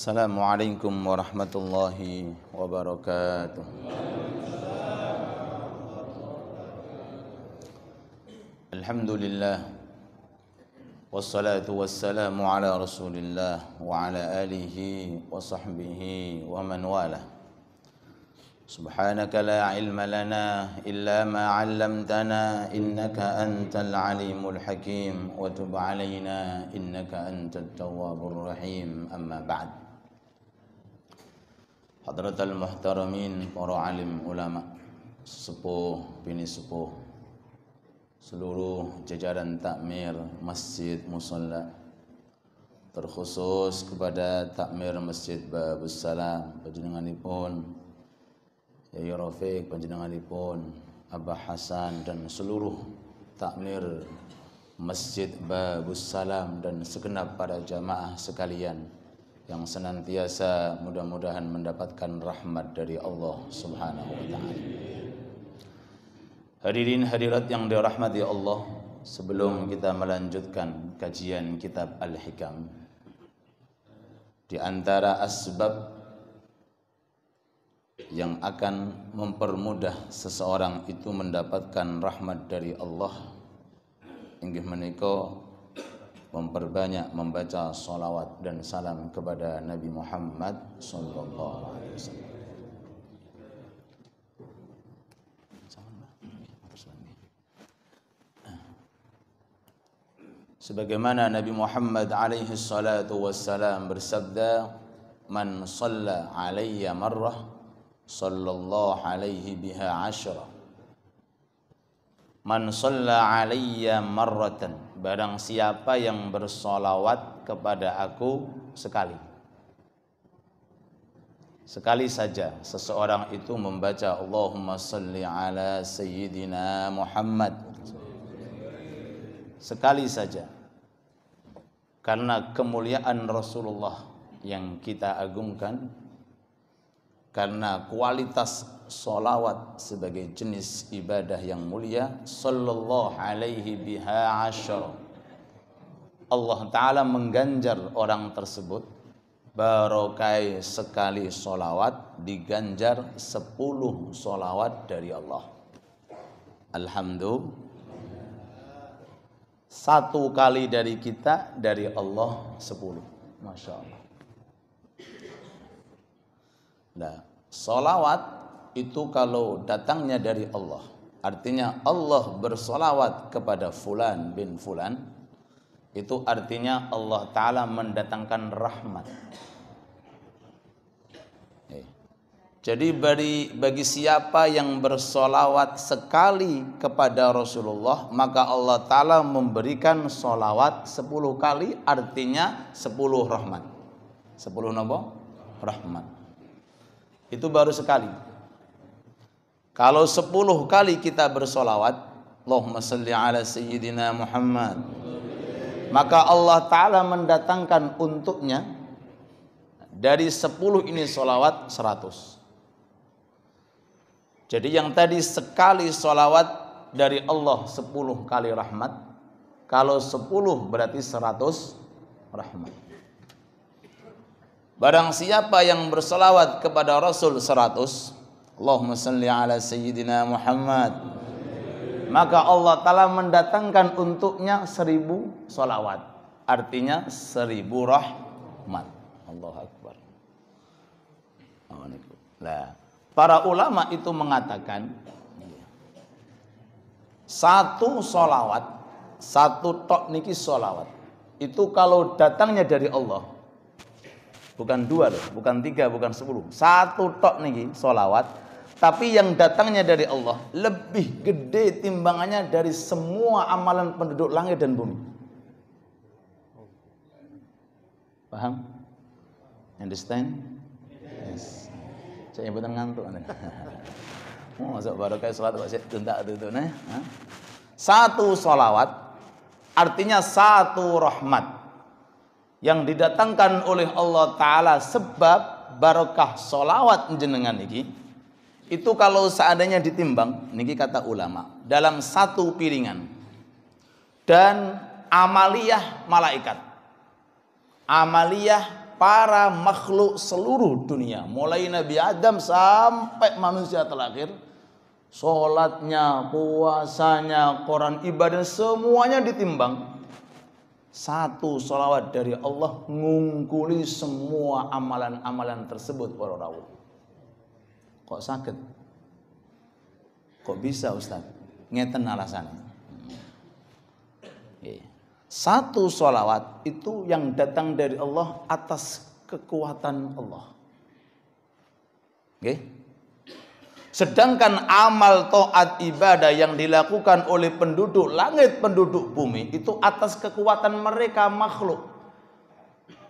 Assalamualaikum warahmatullahi wabarakatuh. Alhamdulillah wassalatu wassalamu ala Rasulillah wa ala alihi wa sahbihi wa man walah. Subhanaka la ilma lana illa ma 'allamtana innaka antal alimul hakim wa tub 'alaina innaka antat tawwabur rahim. Amma ba'd. Hadratal muhtaramin, para alim ulama, sepuh bini sepuh, seluruh jajaran takmir Masjid Musalla, terkhusus kepada takmir Masjid Babus Salam, panjenenganipun Yai Rafiq, panjenenganipun Abah Hasan, dan seluruh takmir Masjid Babus Salam dan segenap para jamaah sekalian yang senantiasa mudah-mudahan mendapatkan rahmat dari Allah Subhanahu wa taala. Hadirin hadirat yang dirahmati Allah, sebelum kita melanjutkan kajian kitab Al-Hikam, di antara asbab yang akan mempermudah seseorang itu mendapatkan rahmat dari Allah inggih menika memperbanyak membaca salawat dan salam kepada Nabi Muhammad sallallahu alaihi wasallam. Sebagaimana Nabi Muhammad alaihi salatu wassalam bersabda, "Man shalla alayya marrah sallallahu alaihi biha asyra." Man shalla alayya marratan, barang siapa yang bersolawat kepada aku sekali. Sekali saja seseorang itu membaca Allahumma salli ala sayyidina Muhammad. Sekali saja. Karena kemuliaan Rasulullah yang kita agungkan, karena kualitas solawat sebagai jenis ibadah yang mulia, sallallahu alaihi biha asyara, Allah Ta'ala mengganjar orang tersebut barokai sekali solawat diganjar 10 solawat dari Allah. Alhamdulillah, 1 kali dari kita, dari Allah 10. Masya Allah. Nah, solawat itu kalau datangnya dari Allah, artinya Allah bersolawat kepada fulan bin fulan, itu artinya Allah Ta'ala mendatangkan rahmat. Jadi bagi siapa yang bersolawat sekali kepada Rasulullah, maka Allah Ta'ala memberikan solawat 10 kali, artinya 10 rahmat. 10 apa? Rahmat. Itu baru sekali. Kalau 10 kali kita bersolawat, Allahumma salli ala sayyidina Muhammad, maka Allah Ta'ala mendatangkan untuknya dari 10 ini solawat 100. Jadi yang tadi sekali solawat dari Allah 10 kali rahmat, kalau 10 berarti 100 rahmat. Barang siapa yang bersolawat kepada Rasul 100, Allahumma salli ala sayyidina Muhammad, maka Allah Ta'ala mendatangkan untuknya 1000 solawat, artinya 1000 rahmat. Allahu Akbar. Nah, para ulama itu mengatakan, 1 solawat, 1 tok niki solawat, itu kalau datangnya dari Allah, bukan 2 loh, bukan 3, bukan 10, 1 tok niki sholawat, tapi yang datangnya dari Allah lebih gede timbangannya dari semua amalan penduduk langit dan bumi. Paham? Understand? Yes. Saya bukan ngantuk nih. Masuk baru kayak sholat kok saya tuntak itu nih. 1 sholawat artinya 1 rahmat yang didatangkan oleh Allah Ta'ala, sebab barokah sholawat jenengan niki itu kalau seandainya ditimbang niki kata ulama dalam 1 piringan dan amaliyah malaikat, amaliyah para makhluk seluruh dunia mulai Nabi Adam sampai manusia terakhir, sholatnya, puasanya, Quran, ibadah, semuanya ditimbang. 1 sholawat dari Allah ngungkuli semua amalan-amalan tersebut para rawuh. Kok sakit? Kok bisa Ustaz? Ngeten alasannya. 1 sholawat itu yang datang dari Allah atas kekuatan Allah. Oke? Sedangkan amal taat ibadah yang dilakukan oleh penduduk langit, penduduk bumi itu atas kekuatan mereka makhluk.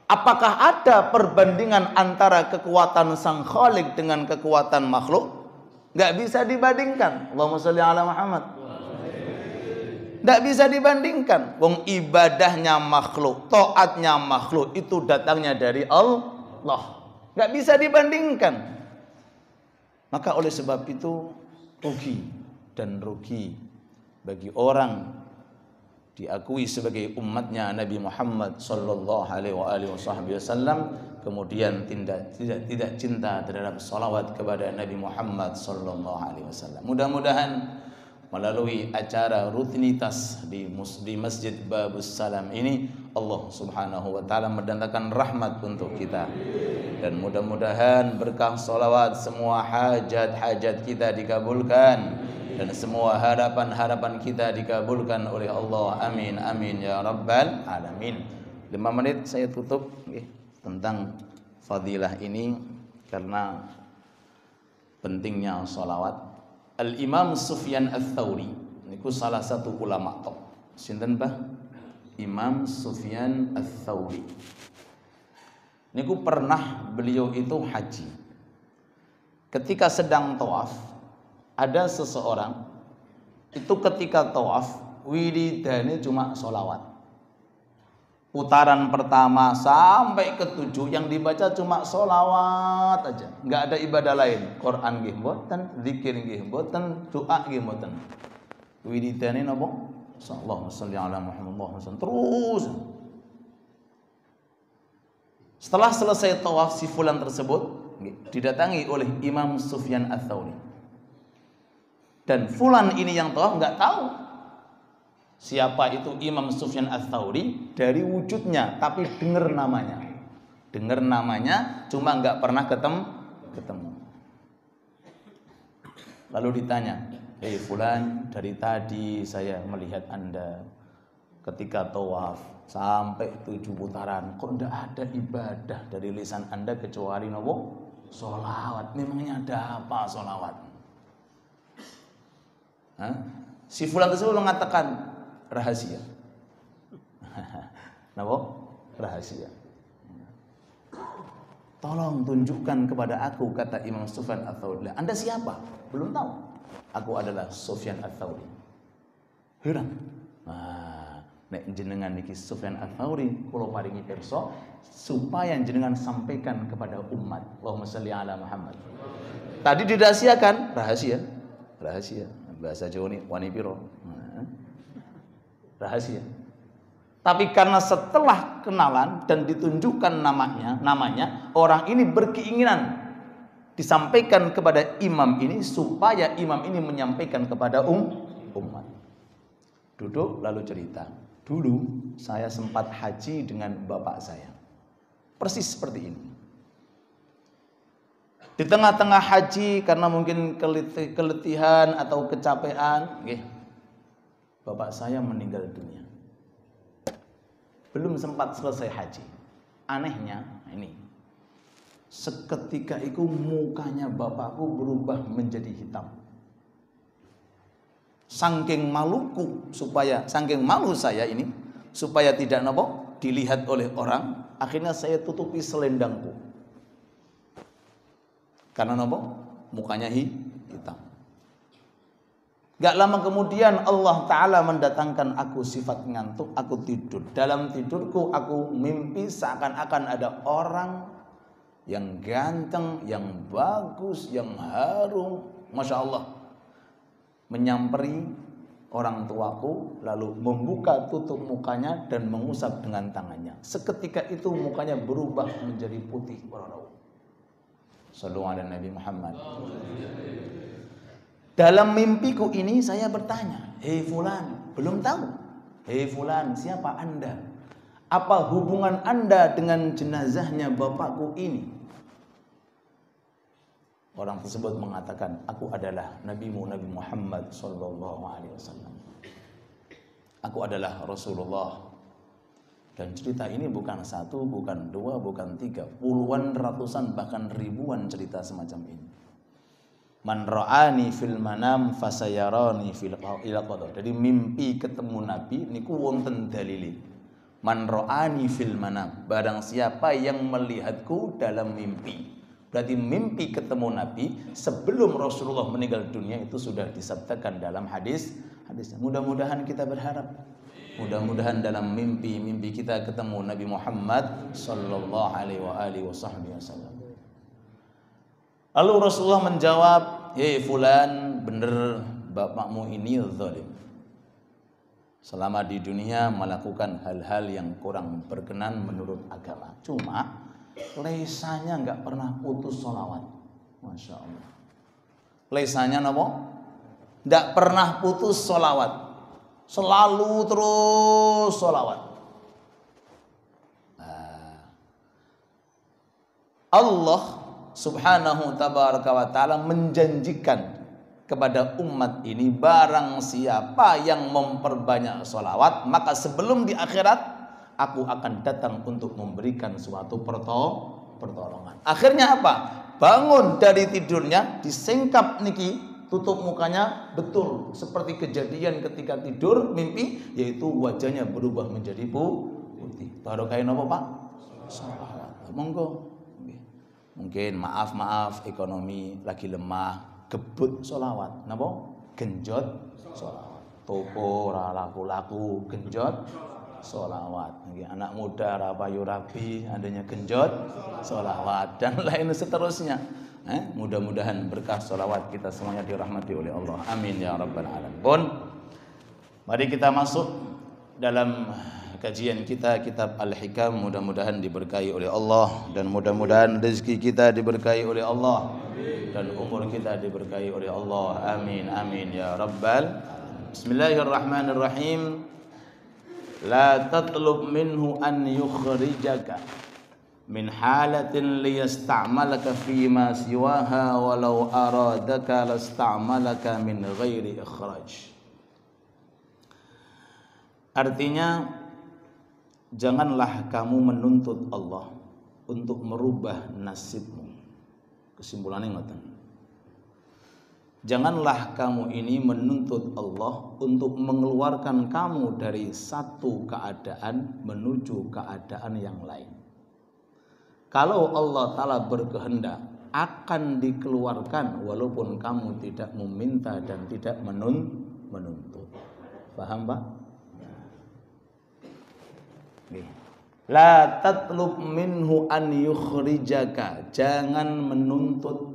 Apakah ada perbandingan antara kekuatan Sang Khalik dengan kekuatan makhluk? Nggak bisa dibandingkan. Allahumma sholli ala Muhammad. Nggak bisa dibandingkan. Wong ibadahnya makhluk, taatnya makhluk, itu datangnya dari Allah. Nggak bisa dibandingkan. Maka oleh sebab itu rugi dan rugi bagi orang diakui sebagai umatnya Nabi Muhammad sallallahu alaihi wasallam kemudian tidak cinta terhadap salawat kepada Nabi Muhammad sallallahu alaihi wasallam. Mudah-mudahan melalui acara rutinitas di Masjid Babus Salam ini Allah Subhanahu wa taala mendatangkan rahmat untuk kita, dan mudah-mudahan berkah salawat semua hajat-hajat kita dikabulkan dan semua harapan-harapan kita dikabulkan oleh Allah. Amin amin ya rabbal alamin. 5 menit saya tutup tentang fadilah ini karena pentingnya salawat. Al-Imam Sufyan Ats-Tsauri niku salah satu ulama top. Sinten Bah? Imam Sufyan Ats-Tsauri. Niku pernah beliau itu haji. Ketika sedang tawaf, ada seseorang itu ketika tawaf wiridane cuma sholawat. Putaran pertama sampai ke-7 yang dibaca cuma sholawat aja, nggak ada ibadah lain. Quran nggih mboten, zikir nggih mboten, doa nggih mboten. Wiridane napa? Sallallahu sholli ala Muhammad terus. Setelah selesai tawaf si fulan tersebut didatangi oleh Imam Sufyan Ats-Tsauri. Dan fulan ini yang tawaf nggak tahu siapa itu Imam Sufyan Ats-Tsauri dari wujudnya, tapi dengar namanya. Dengar namanya, cuma nggak pernah ketemu. Lalu ditanya, "Hei fulan, dari tadi saya melihat Anda ketika tawaf sampai 7 putaran, kok ndak ada ibadah dari lisan Anda kecuali nopo? Sholawat. Memangnya ada apa sholawat?" Si fulan tersebut mengatakan, rahasia. Napa? Rahasia. Tolong tunjukkan kepada aku, kata Imam Sufyan Ats-Tsauri. Anda siapa? Belum tahu. Aku adalah Sufyan Ats-Tsauri. Heran. Nek jenengan niki Sufyan Ats-Tsauri kula paringi pirsa supaya jenengan sampaikan kepada umat. Allahumma shalli ala Muhammad. Tadi dirahasiakan, rahasia. Bahasa Jawa ni wani piro. Rahasia. Tapi karena setelah kenalan dan ditunjukkan namanya, orang ini berkeinginan disampaikan kepada imam ini supaya imam ini menyampaikan kepada umat. Duduk lalu cerita, dulu saya sempat haji dengan bapak saya. Persis seperti ini. Di tengah-tengah haji karena mungkin keletihan atau kecapean, bapak saya meninggal dunia. belum sempat selesai haji. Anehnya ini, seketika itu mukanya bapakku berubah menjadi hitam. Saking malu saya ini supaya tidak dilihat oleh orang, akhirnya saya tutupi selendangku. Karena mukanya hitam. Gak lama kemudian Allah Ta'ala mendatangkan aku sifat ngantuk, aku tidur. Dalam tidurku aku mimpi seakan-akan ada orang yang ganteng, yang bagus, yang harum, Masya Allah, menyamperi orang tuaku, lalu membuka tutup mukanya dan mengusap dengan tangannya. Seketika itu mukanya berubah menjadi putih. Sallu ala Nabi Muhammad. Dalam mimpiku ini saya bertanya, hei fulan, belum tahu. Hei fulan, siapa anda? Apa hubungan anda dengan jenazahnya bapakku ini? Orang tersebut mengatakan, aku adalah nabimu Nabi Muhammad sallallahu alaihi wasallam. Aku adalah Rasulullah. Dan cerita ini bukan satu, bukan dua, bukan tiga, puluhan, ratusan, bahkan ribuan cerita semacam ini. Man ra'ani fil manam fasayarani fil qadha. Jadi mimpi ketemu Nabi niku wonten dalile. Man ra'ani fil manam, barang siapa yang melihatku dalam mimpi. Berarti mimpi ketemu Nabi sebelum Rasulullah meninggal dunia itu sudah disabdakan dalam hadisnya. Mudah-mudahan kita berharap, mudah-mudahan dalam mimpi kita ketemu Nabi Muhammad sallallahu alaihi wasallam. Lalu Rasulullah menjawab, hei fulan, bener bapakmu ini zalim. Selama di dunia melakukan hal-hal yang kurang berkenan menurut agama. Cuma lesanya nggak pernah putus sholawat. Masya Allah. Lesanya nggak pernah putus sholawat. Selalu terus sholawat. Allah Subhanahu tabaraka wa ta'ala menjanjikan kepada umat ini, barang siapa yang memperbanyak sholawat, maka sebelum di akhirat aku akan datang untuk memberikan suatu pertolongan. Akhirnya apa? Bangun dari tidurnya, disingkap niki, tutup mukanya, betul seperti kejadian ketika tidur mimpi, yaitu wajahnya berubah menjadi putih. Baru kayak apa Pak? Sholawat. Monggo. Mungkin maaf ekonomi lagi lemah, gebut sholawat. Napa? Genjot sholawat. Toko ora laku-laku, genjot sholawat. Anak muda rapayu rabi, adanya genjot sholawat, dan lain seterusnya. Mudah-mudahan berkah sholawat kita semuanya dirahmati oleh Allah. Amin ya rabbal alamin. Pun mari kita masuk dalam kajian kita kitab Al-Hikam. Mudah-mudahan diberkahi oleh Allah, dan mudah-mudahan rezeki kita diberkahi oleh Allah, dan umur kita diberkahi oleh Allah. Amin amin ya rabbal alamin. Bismillahirrahmanirrahim. La tatlub minhu an yukhrijaka min halatin liyasta'malaka fima siwaha walau aradaka lasta'malaka min ghairi ikhraj. Artinya, janganlah kamu menuntut Allah untuk merubah nasibmu. Kesimpulannya ngoten. Janganlah kamu ini menuntut Allah untuk mengeluarkan kamu dari satu keadaan menuju keadaan yang lain. Kalau Allah Ta'ala berkehendak, akan dikeluarkan walaupun kamu tidak meminta dan tidak menuntut. Paham Pak? La tatlub minhu an yukhrijaka, jangan menuntut.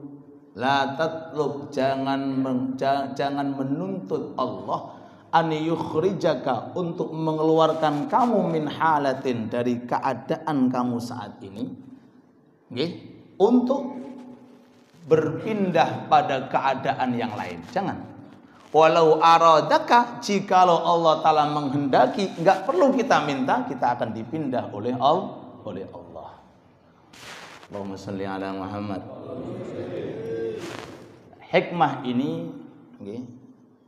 La tatlub, jangan menuntut Allah an yukhrijaka, untuk mengeluarkan kamu min halatin, dari keadaan kamu saat ini, untuk berpindah pada keadaan yang lain. Jangan. Walau aradaka, jikalau Allah Ta'ala menghendaki, enggak perlu kita minta, kita akan dipindah oleh Allah. Allahumma shalli ala Muhammad. Hikmah ini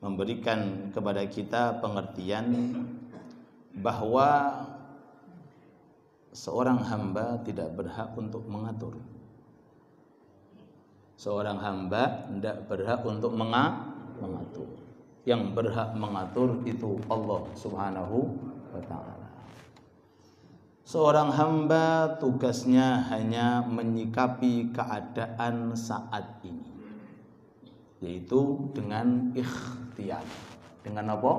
memberikan kepada kita pengertian bahwa seorang hamba tidak berhak untuk mengatur. Seorang hamba tidak berhak untuk mengatur. Yang berhak mengatur itu Allah Subhanahu wa ta'ala. Seorang hamba tugasnya hanya menyikapi keadaan saat ini, yaitu dengan ikhtiar. Dengan apa?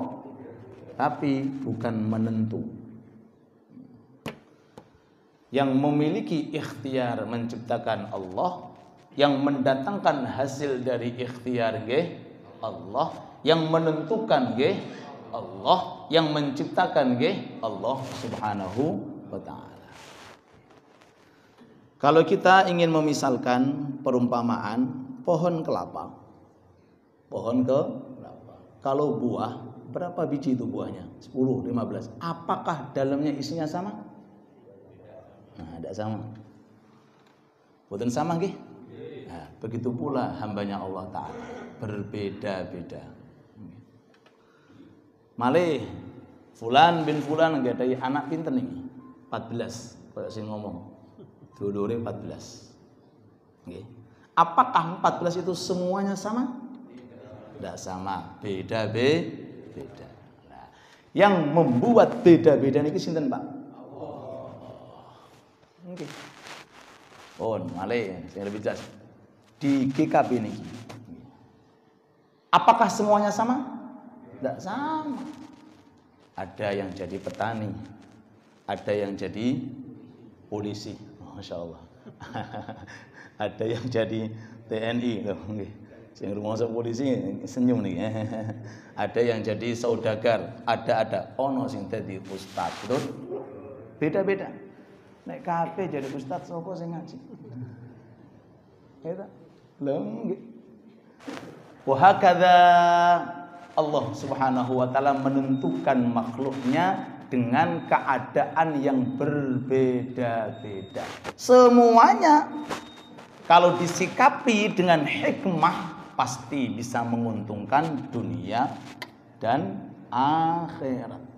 Tapi bukan menentu. Yang memiliki ikhtiar menciptakan Allah, yang mendatangkan hasil dari ikhtiar Allah, yang menentukan Allah, yang menciptakan Allah Subhanahu wa ta'ala. Kalau kita ingin memisalkan perumpamaan pohon kelapa. Pohon kelapa. Kalau buah, berapa biji itu buahnya? 10, 15. Apakah dalamnya isinya sama? Nah, tidak sama. Bukan sama nggih? Nah, begitu pula hambanya Allah Ta'ala, berbeda-beda. Malih Fulan bin Fulan nggak ada anak pinter nih, 14. Kayak sing ngomong, dulure 14. Nggih. Apakah 14 itu semuanya sama? Tidak sama, beda-beda. Nah, yang membuat beda-beda niki sinten, Pak? Allah. Nggih. Malih sing lebih jelas di GKB niki. Apakah semuanya sama? Tidak sama. Ada yang jadi petani, ada yang jadi polisi, Masya Allah. Ada yang jadi TNI, loh. Sing rumangsa polisi senyum nih. Ada yang jadi saudagar, ada. Ono sing dadi ustaz, betul? Beda-beda. Nek kabeh jadi ustaz sapa sing ngaji? Ya ta? Lho nggih. Wa hakadha Allah Subhanahu wa ta'ala menentukan makhluknya dengan keadaan yang berbeda-beda. Semuanya kalau disikapi dengan hikmah pasti bisa menguntungkan dunia dan akhirat.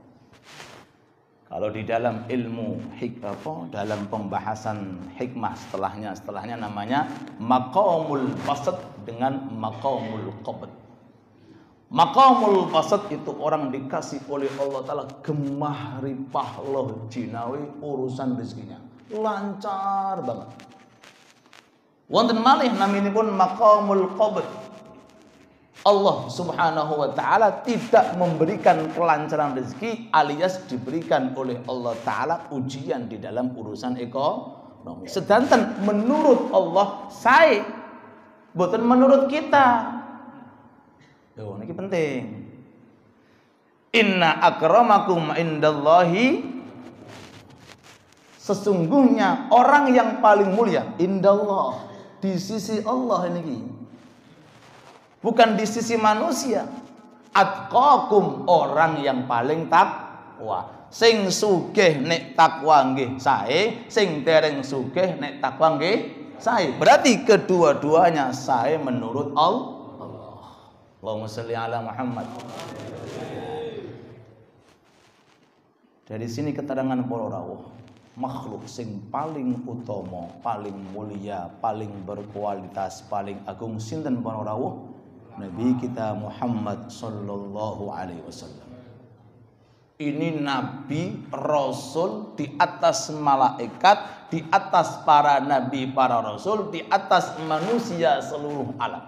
Kalau di dalam ilmu dalam pembahasan hikmah setelahnya namanya maqamul basat dengan maqamul qabd. Maqamul basat itu orang dikasih oleh Allah Ta'ala gemah ripah loh jinawi urusan rezekinya lancar banget. Wonten malih naminipun maqamul qabd. Allah Subhanahu wa ta'ala tidak memberikan kelancaran rezeki alias diberikan oleh Allah Ta'ala ujian di dalam urusan ekonomi. Sedangkan menurut Allah saya, bukan menurut kita. Loh, ini penting. Inna akramakum indallahi, sesungguhnya orang yang paling mulia indallah, di sisi Allah ini, bukan di sisi manusia. Atqakum, orang yang paling takwa. Sing sugih nek takwa nggih sae, sing dereng sugih nek takwa nggih sae. Berarti kedua-duanya sae menurut Allah. Allahumma sholli ala Muhammad. Dari sini keterangan para rawuh, makhluk sing paling utama, paling mulia, paling berkualitas, paling agung sinten para rawuh? Nabi kita Muhammad sallallahu alaihi wasallam. Ini nabi, rasul di atas malaikat, di atas para nabi, para rasul, di atas manusia seluruh alam.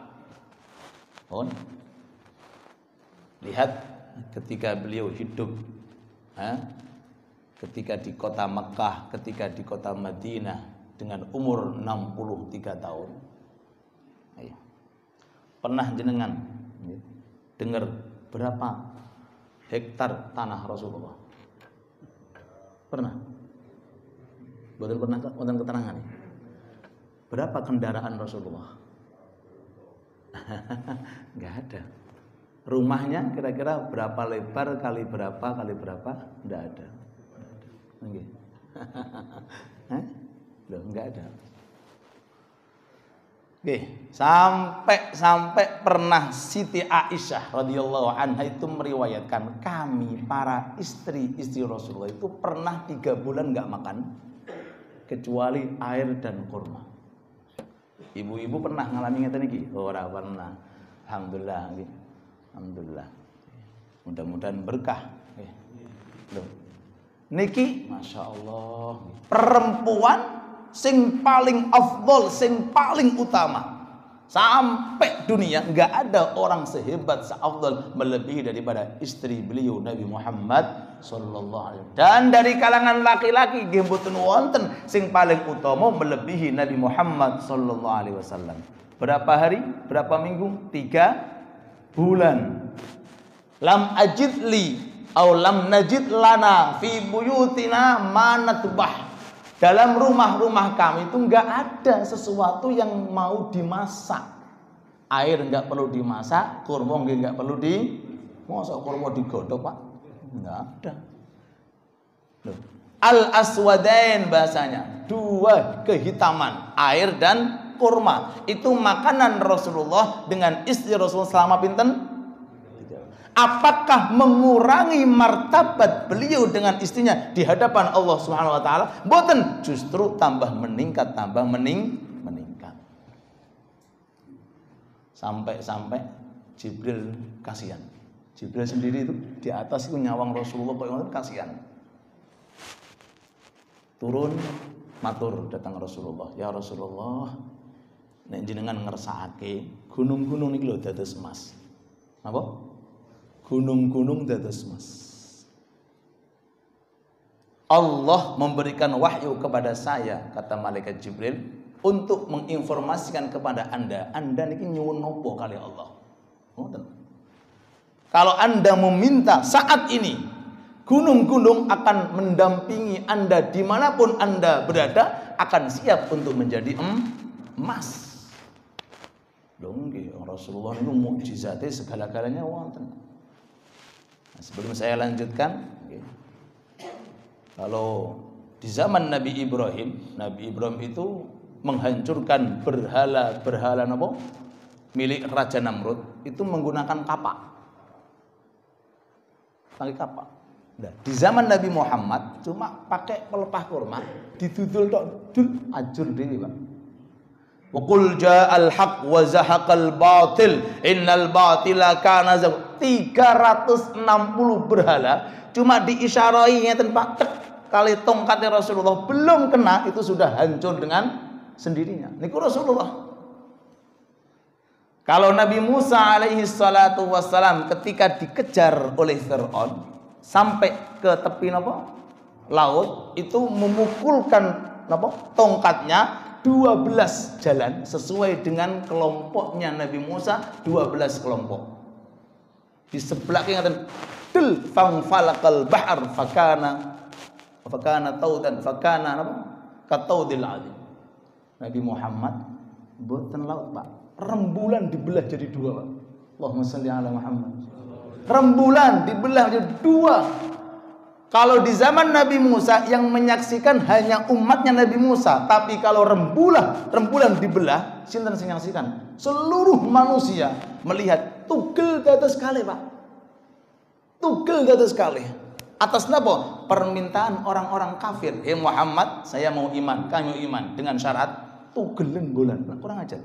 Lihat ketika beliau hidup, ketika di kota Mekah, ketika di kota Madinah dengan umur 63 tahun. Pernah jenengan dengar berapa hektar tanah Rasulullah? Pernah? Betul pernah wonten keterangan. Berapa kendaraan Rasulullah? Enggak ada. Rumahnya kira-kira berapa lebar kali berapa? Enggak ada. Nggih. Loh, enggak ada. Oke, sampai pernah Siti Aisyah radhiyallahu anha itu meriwayatkan, kami para istri Rasulullah itu pernah 3 bulan enggak makan. kecuali air dan kurma. Ibu-ibu pernah ngalami ngeten iki? Ora pernah. Alhamdulillah nggih. Alhamdulillah. Mudah-mudahan berkah. Loh. Niki Masya Allah perempuan sing paling afdol, sing paling utama. Sampai dunia nggak ada orang sehebat, seafdal melebihi daripada istri beliau Nabi Muhammad sallallahu alaihi wasallam. Dan dari kalangan laki-laki nggih mboten wonten sing paling utama melebihi Nabi Muhammad sallallahu alaihi wasallam. Berapa hari? Berapa minggu? 3 bulan. Lam ajid li aw lam najid lana fi buyutina ma natbah. Dalam rumah-rumah kami itu enggak ada sesuatu yang mau dimasak. Air enggak perlu dimasak, kurma enggak perlu masa kurma digodok, Pak? Enggak ada. Loh. Al-aswadain bahasanya, 2 kehitaman, air dan kurma. Itu makanan Rasulullah dengan istri Rasulullah selama pinten? Apakah mengurangi martabat beliau dengan istrinya di hadapan Allah Subhanahu wa taala? Mboten, justru tambah meningkat, meningkat. Sampai Jibril kasihan. Jibril sendiri itu di atas itu nyawang Rasulullah kok ngoten kasihan. Turun matur datang Rasulullah, "Ya Rasulullah, nek jenengan ngersakake gunung-gunung niki lho dados emas." Napa? Gunung-gunung dados emas. Allah memberikan wahyu kepada saya, kata malaikat Jibril, untuk menginformasikan kepada Anda niki nyuwun nopo kali Allah. Kalau Anda meminta saat ini, gunung-gunung akan mendampingi Anda dimanapun Anda berada, akan siap untuk menjadi emas. Dong, Rasulullah itu mukjizatnya segala-galanya wonten. Sebelum saya lanjutkan, kalau di zaman Nabi Ibrahim itu menghancurkan berhala apa? Milik Raja Namrud itu menggunakan kapak. Pakai kapak. Nah, di zaman Nabi Muhammad cuma pakai pelepah kurma, didudul tok dul ajur dhewe, Pak. Wa qul ja'al haqq wa zahaqal batil innal batila kana 360 berhala cuma diisyarai ngeten Pak, tek kali tongkatnya Rasulullah belum kena itu sudah hancur dengan sendirinya. Niku Rasulullah. Kalau Nabi Musa alaihi salatu wassalam ketika dikejar oleh Fir'aun sampai ke tepi laut itu memukulkan tongkatnya 12 jalan sesuai dengan kelompoknya Nabi Musa 12 kelompok. Di sebelah ngaten dil fanfalaqal bahr fakana taudan fakana kataudil azim. Nabi Muhammad mboten laut, Pak. Rembulan dibelah jadi 2, Pak. Allahumma shalli ala Muhammad. Rembulan dibelah jadi 2. Kalau di zaman Nabi Musa yang menyaksikan hanya umatnya Nabi Musa, tapi kalau rembulan dibelah, sinten sing nyaksikan? Seluruh manusia melihat tugel dados sekali, Pak. Tugel dados sekali. Atas napa? Permintaan orang-orang kafir. "Hei Muhammad, saya mau iman, kamu iman dengan syarat tugelen bulan." Kurang ajar.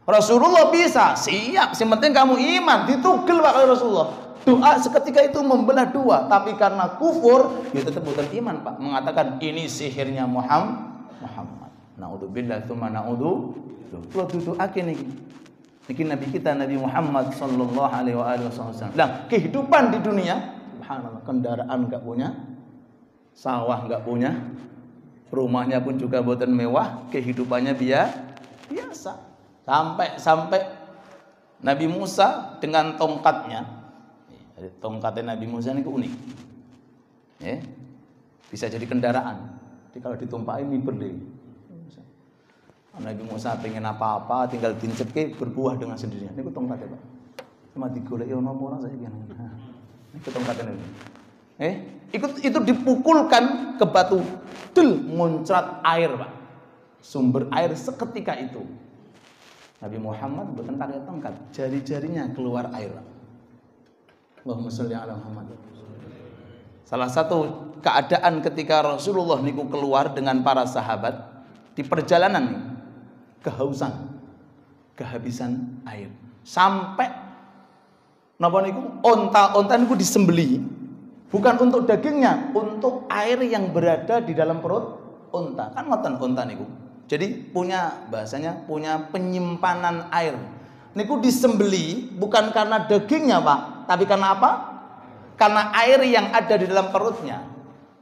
Rasulullah bisa, siap, yang penting kamu iman, ditugel Pak Rasulullah. Doa seketika itu membelah 2, tapi karena kufur, dia tetap bukan iman, Pak. Mengatakan ini sihirnya Muhammad. Naudzubillah tsumma naudzu. Kalau duduake niki Nabi kita Nabi Muhammad sallallahu alaihi wasallam. Nah, kehidupan di dunia, subhanallah, kendaraan enggak punya, sawah enggak punya, rumahnya pun juga boten mewah, kehidupannya biasa. Sampai Nabi Musa dengan tongkatnya. Tongkatnya Nabi Musa ini unik. Ya. Bisa jadi kendaraan. Jadi kalau ditumpahin miber deh. Nabi Musa pengen apa-apa tinggal dincetke berbuah dengan sendirinya. Niku tongkatnya, Pak. Cuma digoleki ono apa ora saya kira. Niku tongkatnya ini. Itu dipukulkan ke batu. Del muncrat air, Pak. Sumber air seketika itu. Nabi Muhammad bukan pakai tongkat, jari-jarinya keluar air, Pak. Allahumma sholli ala Muhammad. Salah satu keadaan ketika Rasulullah niku keluar dengan para sahabat di perjalanan nih, kehausan, kehabisan air. Sampai napa niku onta niku disembeli bukan untuk dagingnya, untuk air yang berada di dalam perut onta. Kan ngoten onta niku. Jadi punya bahasanya punya penyimpanan air. Niku disembeli bukan karena dagingnya, Pak, tapi karena apa? Karena air yang ada di dalam perutnya.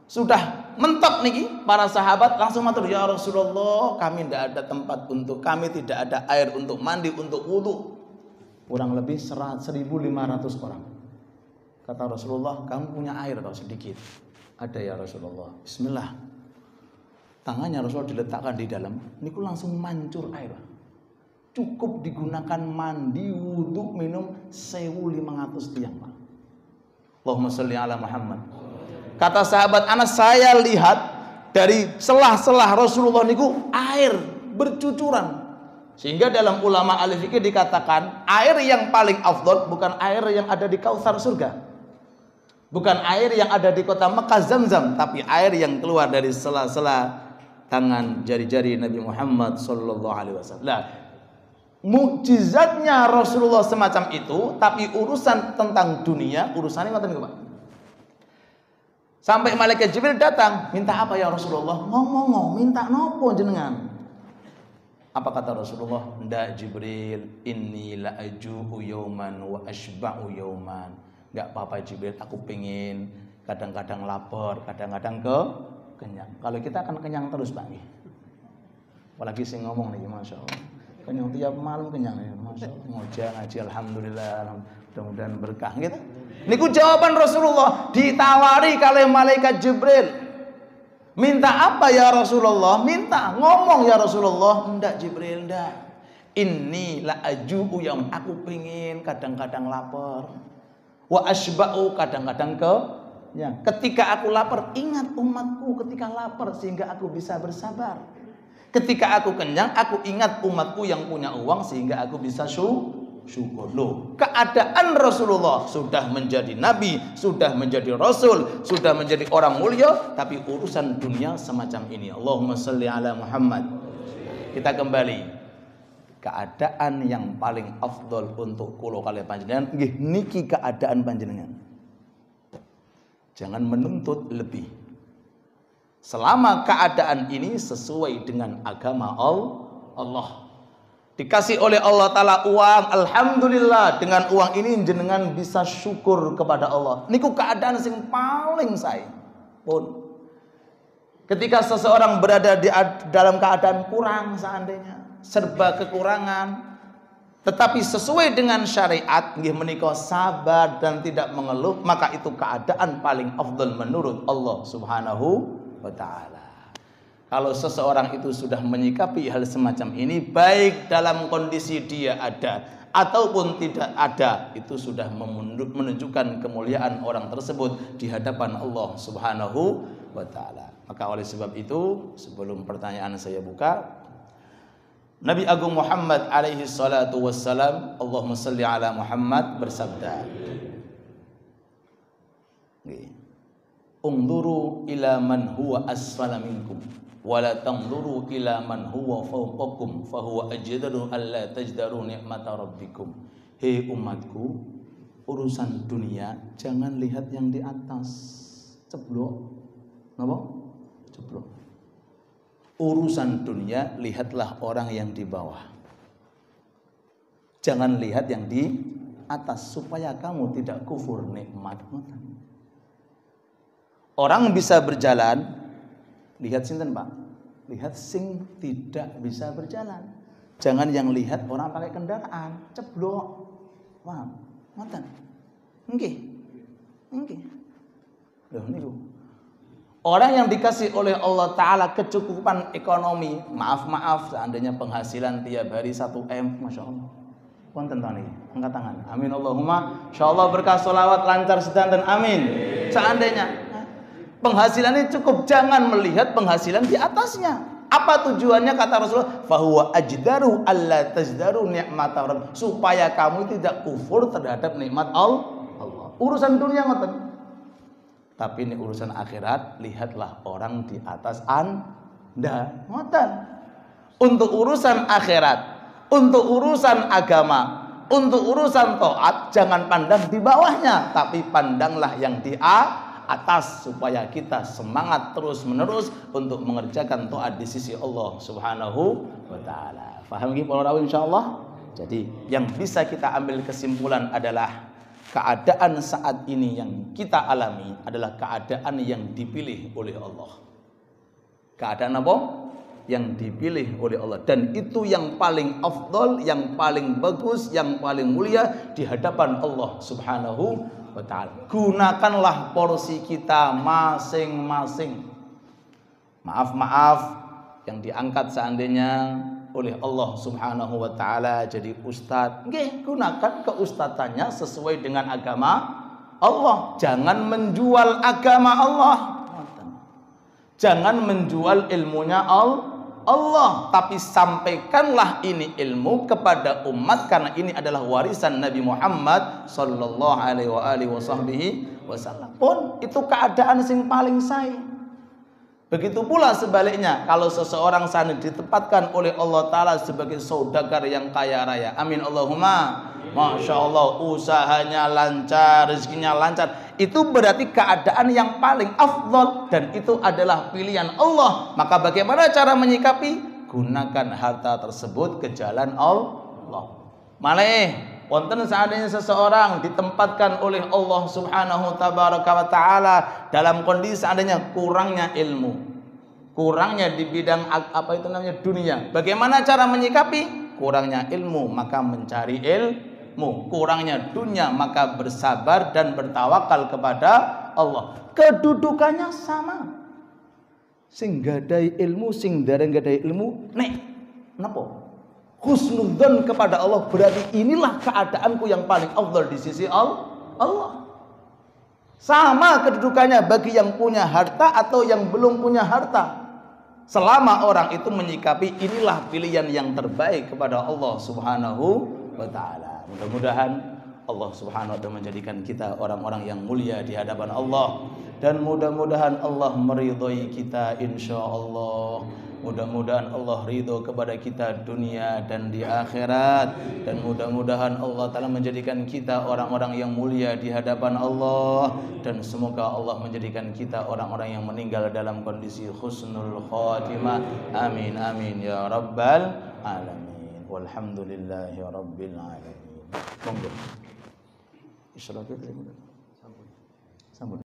Sudah mentok niki para sahabat langsung matur, ya Rasulullah, kami tidak ada tempat untuk, kami tidak ada air untuk mandi, untuk wudu. Kurang lebih 1.500 orang. Kata Rasulullah, kamu punya air atau sedikit? Ada ya Rasulullah. Bismillah. Tangannya Rasulullah diletakkan di dalam, niku langsung mancur air. Cukup digunakan mandi, wudu, minum 1.500 tiang, Pak. Allahumma sholli ala Muhammad. Kata sahabat Anas, saya lihat dari selah-selah Rasulullah niku air bercucuran. Sehingga dalam ulama ahli fikih dikatakan air yang paling afdol bukan air yang ada di Kautsar surga, bukan air yang ada di kota Mekah Zamzam, tapi air yang keluar dari sela-sela tangan jari-jari Nabi Muhammad sallallahu alaihi wasallam. Mukjizatnya Rasulullah semacam itu, tapi urusan tentang dunia, urusannya ngoten niku, Pak. Sampai malaikat Jibril datang, minta apa ya Rasulullah? Ngomong, minta nopo jenengan? Apa kata Rasulullah? Ndak Jibril, inni la aju'u yauman wa ashba'u yauman. Enggak apa-apa Jibril, aku pengen kadang-kadang lapar, kadang-kadang kenyang. Kalau kita akan kenyang terus, Pak. Apalagi sing ngomong nih, Masya Allah. Kenyang tiap malam kenyang ya, Masya Allah. Ngojek ngaji, alhamdulillah, mudah-mudahan berkah gitu. Niku jawaban Rasulullah ditawari kali malaikat Jibril. Minta apa ya Rasulullah? Minta, ngomong ya Rasulullah. Enggak Jibril, enggak. Inni la aju'u yang aku pengen kadang-kadang lapar. Wa asba'u kadang-kadang kenyang. Ketika aku lapar, ingat umatku ketika lapar sehingga aku bisa bersabar. Ketika aku kenyang, aku ingat umatku yang punya uang sehingga aku bisa syukur. Loh, keadaan Rasulullah sudah menjadi nabi, sudah menjadi rasul, sudah menjadi orang mulia, tapi urusan dunia semacam ini. Allahumma sholli ala Muhammad. Kita kembali. Keadaan yang paling afdol untuk kula kalian panjenengan nggih niki keadaan panjenengan. Jangan menuntut lebih. Selama keadaan ini sesuai dengan agama Allah. Dikasih oleh Allah Ta'ala uang, alhamdulillah, dengan uang ini jenengan bisa syukur kepada Allah. Niku keadaan sing paling saya pun. Ketika seseorang berada di dalam keadaan kurang seandainya, serba kekurangan, tetapi sesuai dengan syariat, nggih menika sabar dan tidak mengeluh, maka itu keadaan paling afdal menurut Allah Subhanahu wa Ta'ala. Kalau seseorang itu sudah menyikapi hal semacam ini, baik dalam kondisi dia ada ataupun tidak ada, itu sudah menunjukkan kemuliaan orang tersebut di hadapan Allah Subhanahu wa Ta'ala. Maka oleh sebab itu, sebelum pertanyaan saya buka, Nabi Agung Muhammad alaihi salatu wassalam, Allahumma salli ala Muhammad, bersabda, Unduru ila man huwa asfala minkum wala tanzuru ila man huwa fawqakum fahuwa ajdaru alla tajdaru ni'mata rabbikum. Hei umatku, urusan dunia jangan lihat yang di atas. Ceblok. Napa? Ceblok. Urusan dunia lihatlah orang yang di bawah. Jangan lihat yang di atas supaya kamu tidak kufur nikmat. Orang bisa berjalan, lihat sinten Pak? Lihat sing tidak bisa berjalan. Jangan yang lihat orang pakai kendaraan, ceblok. Wah, ngoten. Nggih. Nggih. Loh niku. Orang yang dikasih oleh Allah Ta'ala kecukupan ekonomi, maaf seandainya penghasilan tiap hari 1M, Masya Allah. Wonten ta niki? Angkat tangan. Amin Allahumma. Insyaallah berkah sholawat lancar sedanten amin. Seandainya penghasilannya cukup, jangan melihat penghasilan di atasnya. Apa tujuannya kata Rasulullah? Fahuwa ajdaru alla tajdaru ni'mata rabb, supaya kamu tidak kufur terhadap nikmat Allah. Urusan dunia ngoten. Tapi ini urusan akhirat, lihatlah orang di atas Anda. Ngoten. Untuk urusan akhirat, untuk urusan agama, untuk urusan taat, jangan pandang di bawahnya, tapi pandanglah yang di atas, supaya kita semangat terus-menerus untuk mengerjakan taat di sisi Allah Subhanahu wa taala. Paham nggih para rawuh insyaallah? Jadi yang bisa kita ambil kesimpulan adalah keadaan saat ini yang kita alami adalah keadaan yang dipilih oleh Allah. Keadaan apa? Yang dipilih oleh Allah. Dan itu yang paling afdal, yang paling bagus, yang paling mulia di hadapan Allah Subhanahu wa ta'ala. Gunakanlah porsi kita masing-masing. Maaf yang diangkat seandainya oleh Allah Subhanahu wa ta'ala jadi ustadz, nggih, gunakan keustatannya sesuai dengan agama Allah. Jangan menjual agama Allah, jangan menjual ilmunya Allah, tapi sampaikanlah ini ilmu kepada umat, karena ini adalah warisan Nabi Muhammad sallallahu alaihi wasallam. Pun itu keadaan sing paling sae. Begitu pula sebaliknya, kalau seseorang sana ditempatkan oleh Allah Ta'ala sebagai saudagar yang kaya raya, amin Allahumma, Masya Allah, usahanya lancar, rezekinya lancar, itu berarti keadaan yang paling afdal, dan itu adalah pilihan Allah. Maka bagaimana cara menyikapi? Gunakan harta tersebut ke jalan Allah. Malih wonten seandainya seseorang ditempatkan oleh Allah Subhanahu tabaraka wa taala dalam kondisi seandainya kurangnya ilmu, kurangnya di bidang apa itu namanya dunia, bagaimana cara menyikapi? Kurangnya ilmu maka mencari ilmu, kurangnya dunia maka bersabar dan bertawakal kepada Allah. Kedudukannya sama. Sing gadai ilmu, sing dereng gadai ilmu, nek napa? Husnudzon kepada Allah, berarti inilah keadaanku yang paling afdal di sisi Allah. Sama kedudukannya bagi yang punya harta atau yang belum punya harta. Selama orang itu menyikapi inilah pilihan yang terbaik kepada Allah Subhanahu wa ta'ala. Mudah-mudahan Allah Subhanahu wa ta'ala menjadikan kita orang-orang yang mulia di hadapan Allah, dan mudah-mudahan Allah meridhai kita insyaallah. Mudah-mudahan Allah ridho kepada kita dunia dan di akhirat, dan mudah-mudahan Allah Ta'ala menjadikan kita orang-orang yang mulia di hadapan Allah, dan semoga Allah menjadikan kita orang-orang yang meninggal dalam kondisi husnul khatimah. Amin amin ya rabbal alamin. Walhamdulillahi rabbil alamin. Monggo. Isyarat sambut.